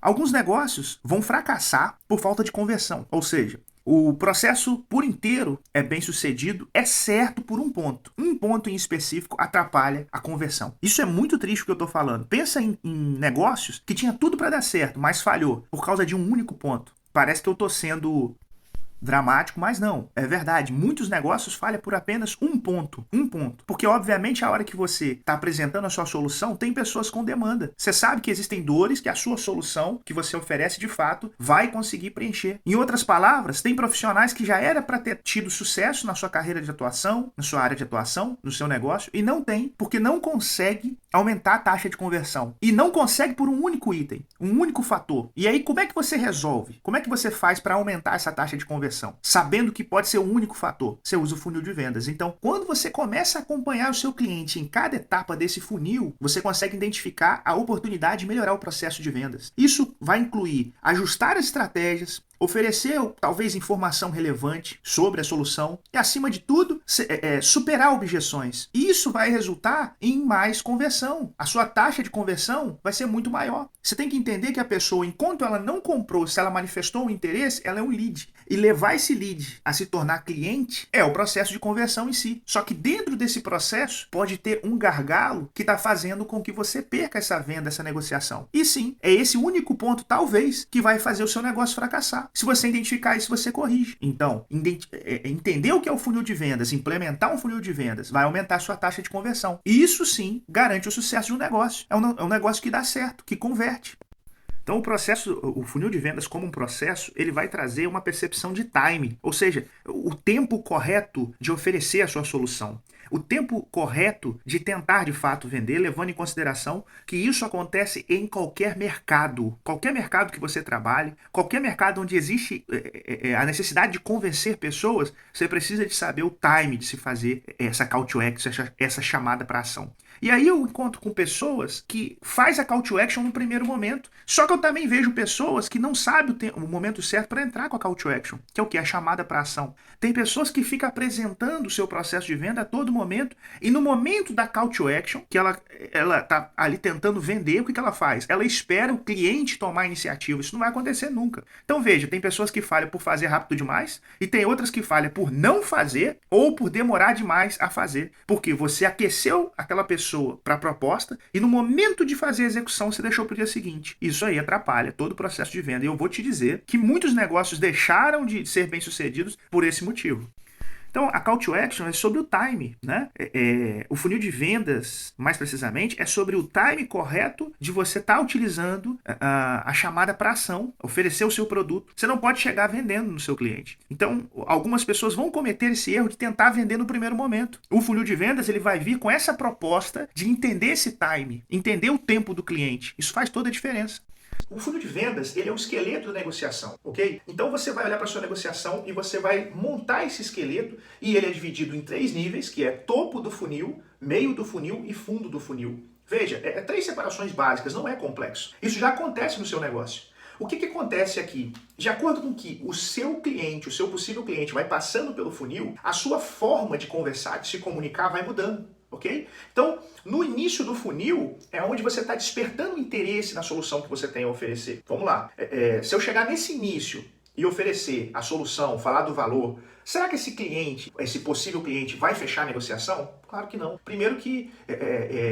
Alguns negócios vão fracassar por falta de conversão, ou seja, o processo por inteiro é bem sucedido, exceto por um ponto. Um ponto em específico atrapalha a conversão. Isso é muito triste o que eu estou falando. Pensa em negócios que tinha tudo para dar certo, mas falhou por causa de um único ponto. Parece que eu estou sendo dramático, mas não, é verdade. Muitos negócios falham por apenas um ponto. Um ponto. Porque, obviamente, a hora que você está apresentando a sua solução, tem pessoas com demanda. Você sabe que existem dores que a sua solução, que você oferece de fato, vai conseguir preencher. Em outras palavras, tem profissionais que já era para ter tido sucesso na sua carreira de atuação, na sua área de atuação, no seu negócio, e não tem, porque não consegue aumentar a taxa de conversão. E não consegue por um único item, um único fator. E aí, como é que você resolve? Como é que você faz para aumentar essa taxa de conversão? Sabendo que pode ser um único fator. Você usa o funil de vendas. Então, quando você começa a acompanhar o seu cliente em cada etapa desse funil, você consegue identificar a oportunidade de melhorar o processo de vendas. Isso vai incluir ajustar as estratégias, oferecer talvez informação relevante sobre a solução e, acima de tudo, superar objeções. E isso vai resultar em mais conversão. A sua taxa de conversão vai ser muito maior. Você tem que entender que a pessoa, enquanto ela não comprou, se ela manifestou um interesse, ela é um lead. E levar esse lead a se tornar cliente é o processo de conversão em si. Só que dentro desse processo pode ter um gargalo que está fazendo com que você perca essa venda, essa negociação. E sim, é esse único ponto, talvez, que vai fazer o seu negócio fracassar. Se você identificar isso, você corrige. Então, entender o que é o funil de vendas, implementar um funil de vendas, vai aumentar a sua taxa de conversão. E isso sim garante o sucesso de um negócio. É um negócio que dá certo, que converte. Então o funil de vendas como um processo, ele vai trazer uma percepção de time, ou seja, o tempo correto de oferecer a sua solução. O tempo correto de tentar de fato vender, levando em consideração que isso acontece em qualquer mercado. Qualquer mercado que você trabalhe, qualquer mercado onde existe a necessidade de convencer pessoas, você precisa de saber o time de se fazer essa call to action, essa chamada para ação. E aí eu encontro com pessoas que faz a call to action no primeiro momento. Só que eu também vejo pessoas que não sabem o momento certo para entrar com a call to action, que é o que? A chamada para ação. Tem pessoas que ficam apresentando o seu processo de venda a todo momento, e no momento da call to action, que ela tá ali tentando vender, o que ela faz? Ela espera o cliente tomar a iniciativa. Isso não vai acontecer nunca. Então veja, tem pessoas que falham por fazer rápido demais, e tem outras que falham por não fazer, ou por demorar demais a fazer. Porque você aqueceu aquela pessoa para a proposta, e no momento de fazer a execução você deixou para o dia seguinte. Isso aí atrapalha todo o processo de venda. E eu vou te dizer que muitos negócios deixaram de ser bem-sucedidos por esse motivo. Então, a call to action é sobre o time, né? O funil de vendas, mais precisamente, é sobre o time correto de você estar utilizando a chamada para ação, oferecer o seu produto. Você não pode chegar vendendo no seu cliente. Então, algumas pessoas vão cometer esse erro de tentar vender no primeiro momento. O funil de vendas, ele vai vir com essa proposta de entender esse time, entender o tempo do cliente. Isso faz toda a diferença. O funil de vendas, ele é um esqueleto da negociação, ok? Então você vai olhar para a sua negociação e você vai montar esse esqueleto, e ele é dividido em 3 níveis, que é topo do funil, meio do funil e fundo do funil. Veja, 3 separações básicas, não é complexo. Isso já acontece no seu negócio. O que acontece aqui? De acordo com que o seu cliente, o seu possível cliente vai passando pelo funil, a sua forma de conversar, de se comunicar vai mudando. Ok? Então, no início do funil é onde você está despertando interesse na solução que você tem a oferecer. Vamos lá. Se eu chegar nesse início e oferecer a solução, falar do valor, será que esse cliente, esse possível cliente, vai fechar a negociação? Claro que não. Primeiro que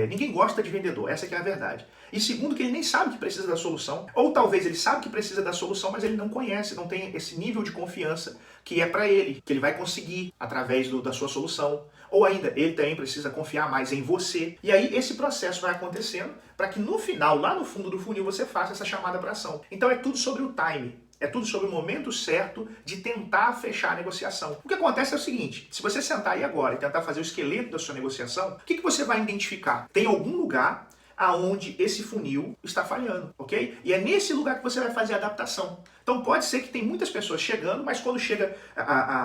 ninguém gosta de vendedor, essa que é a verdade. E segundo que ele nem sabe que precisa da solução, ou talvez ele sabe que precisa da solução, mas ele não conhece, não tem esse nível de confiança que é para ele, que ele vai conseguir através da sua solução. Ou ainda, ele também precisa confiar mais em você. E aí esse processo vai acontecendo para que no final, lá no fundo do funil, você faça essa chamada para ação. Então é tudo sobre o time. É tudo sobre o momento certo de tentar fechar a negociação. O que acontece é o seguinte, se você sentar aí agora e tentar fazer o esqueleto da sua negociação, o que você vai identificar? Tem algum lugar aonde esse funil está falhando, ok? E é nesse lugar que você vai fazer a adaptação. Então pode ser que tem muitas pessoas chegando, mas quando chega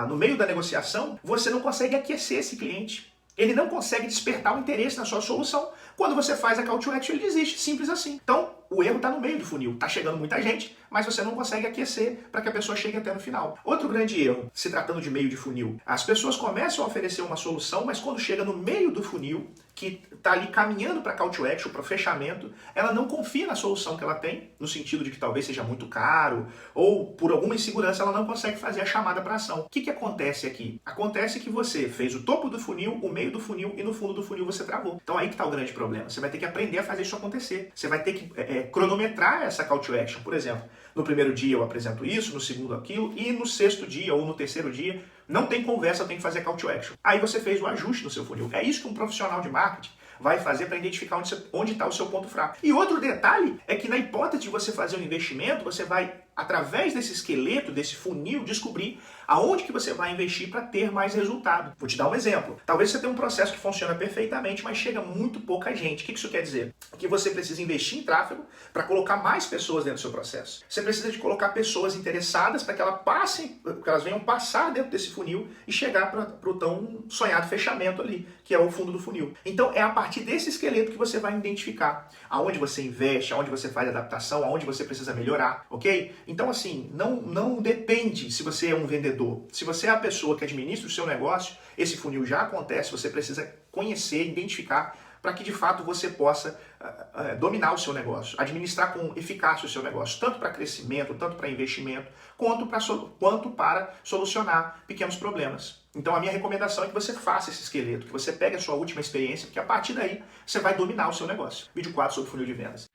no meio da negociação, você não consegue aquecer esse cliente. Ele não consegue despertar o interesse na sua solução. Quando você faz a call to action, ele desiste. Simples assim. Então, O erro está no meio do funil. Está chegando muita gente, mas você não consegue aquecer para que a pessoa chegue até no final. Outro grande erro, se tratando de meio de funil, as pessoas começam a oferecer uma solução, mas quando chega no meio do funil, que está ali caminhando para call to action, para o fechamento, ela não confia na solução que ela tem, no sentido de que talvez seja muito caro, ou por alguma insegurança ela não consegue fazer a chamada para ação. O que acontece aqui? Acontece que você fez o topo do funil, o meio do funil e no fundo do funil você travou. Então aí que está o grande problema. Você vai ter que aprender a fazer isso acontecer. Você vai ter que cronometrar essa call to action. Por exemplo, no primeiro dia eu apresento isso, no segundo aquilo, e no sexto dia ou no terceiro dia não tem conversa, tem que fazer call to action. Aí você fez o ajuste no seu funil. É isso que um profissional de marketing vai fazer para identificar onde está o seu ponto fraco. E outro detalhe é que na hipótese de você fazer um investimento, você vai, através desse esqueleto, desse funil, descobrir aonde que você vai investir para ter mais resultado. Vou te dar um exemplo. Talvez você tenha um processo que funciona perfeitamente, mas chega muito pouca gente. O que isso quer dizer? Que você precisa investir em tráfego para colocar mais pessoas dentro do seu processo. Você precisa de colocar pessoas interessadas para que elas venham passar dentro desse funil e chegar para o tão sonhado fechamento ali, que é o fundo do funil. Então é a partir desse esqueleto que você vai identificar aonde você investe, aonde você faz adaptação, aonde você precisa melhorar, ok? Então assim, não depende se você é um vendedor. Se você é a pessoa que administra o seu negócio, esse funil já acontece, você precisa conhecer, identificar, para que de fato você possa dominar o seu negócio, administrar com eficácia o seu negócio, tanto para crescimento, tanto para investimento, quanto para solucionar pequenos problemas. Então a minha recomendação é que você faça esse esqueleto, que você pegue a sua última experiência, porque a partir daí você vai dominar o seu negócio. Vídeo 4 sobre funil de vendas.